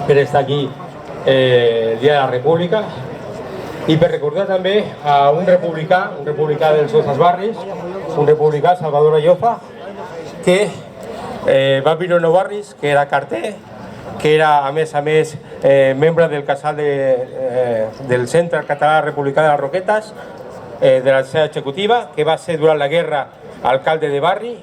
per estar aquí el dia de la República i per recordar també a un republicà dels nostres barris, un republicà, Salvador Alloza, que va viure en els barris, que era carter, que era a més membre del casal del Centre Català Republicà de les Roquetes, de la seva executiva, que va ser durant la guerra alcalde de barri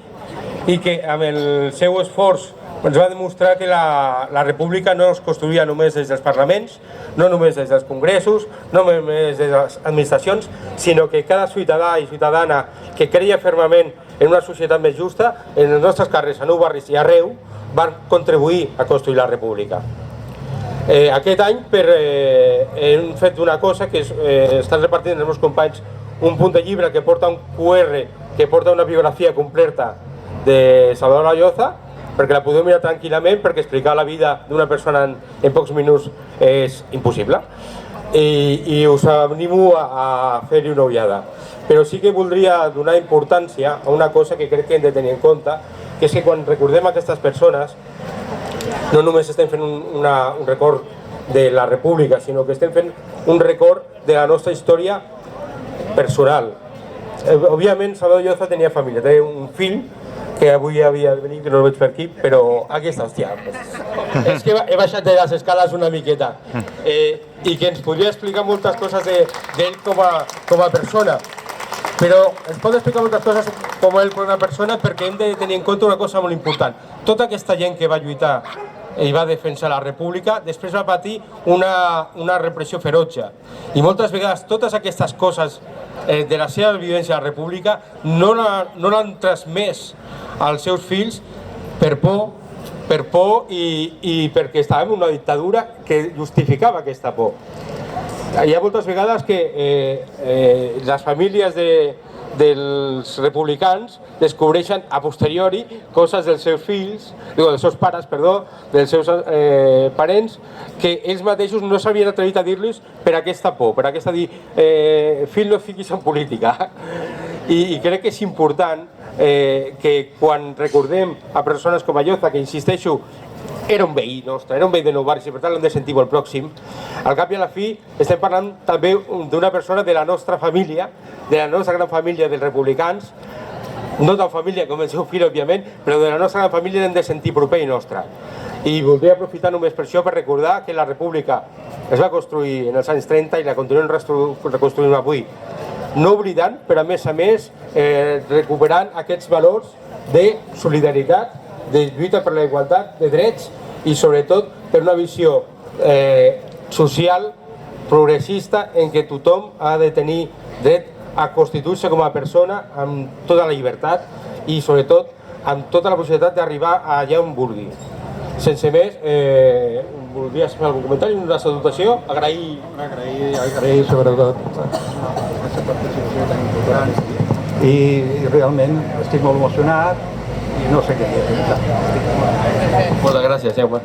i que amb el seu esforç ens va demostrar que la república no es construïa només des dels parlaments, no només des dels congressos, no només des de les administracions, sinó que cada ciutadà i ciutadana que creia fermament en una societat més justa, en els nostres carrers, a nou barris i arreu, van contribuir a construir la república. Aquest any hem fet una cosa que estan repartint els meus companys un punt de llibre que porta un QR, que porta una biografia completa de Salvador Alloza, perquè la podeu mirar tranquil·lament, perquè explicar la vida d'una persona en pocs minuts és impossible. I us animo a fer-hi una ullada. Però sí que voldria donar importància a una cosa que crec que hem de tenir en compte, que és que quan recordem aquestes persones no només estem fent un record de la república, sinó que estem fent un record de la nostra història personal. Òbviament Salvador Alloza tenia família, té un fill que avui havia de venir, que no el veig per aquí, però aquí està, hòstia. És que he baixat de les escales una miqueta i que ens podria explicar moltes coses d'ell com a persona, però ens pot explicar moltes coses com ell com a persona perquè hem de tenir en compte una cosa molt important. Tota aquesta gent que va lluitar i va defensar la república després va patir una repressió ferotge i moltes vegades totes aquestes coses de la seva vivència a la república no l'han transmès als seus fills per por i perquè estàvem en una dictadura que justificava aquesta por. Hi ha moltes vegades que les famílies dels republicans descobreixen a posteriori coses dels seus fills, dels seus pares, perdó, dels seus parents, que ells mateixos no s'havien atrevit a dir-los per aquesta por, per aquesta dir, fill no fiquis en política. I crec que és important que quan recordem a persones com Alloza, que insisteixo, era un veí nostre, era un veí de nou barris i per tant l'hem de sentir molt pròxim. Al cap i a la fi estem parlant també d'una persona de la nostra família, de la nostra gran família dels republicans, no tan família com el seu fill, òbviament, però de la nostra gran família l'hem de sentir proper i nostra. I voldria aprofitar només per això per recordar que la república es va construir en els anys 30 i la continuem reconstruint avui. No oblidant, però a més recuperant aquests valors de solidaritat, de lluita per la igualtat de drets i sobretot per una visió social, progressista, en què tothom ha de tenir dret a constituir-se com a persona amb tota la llibertat i sobretot amb tota la possibilitat d'arribar allà on vulgui. Sense més, voldries fer algun comentari, una salutació, agrair sobretot aquesta participació tan important i realment estic molt emocionat i no sé què dir. Moltes gràcies, Jaume.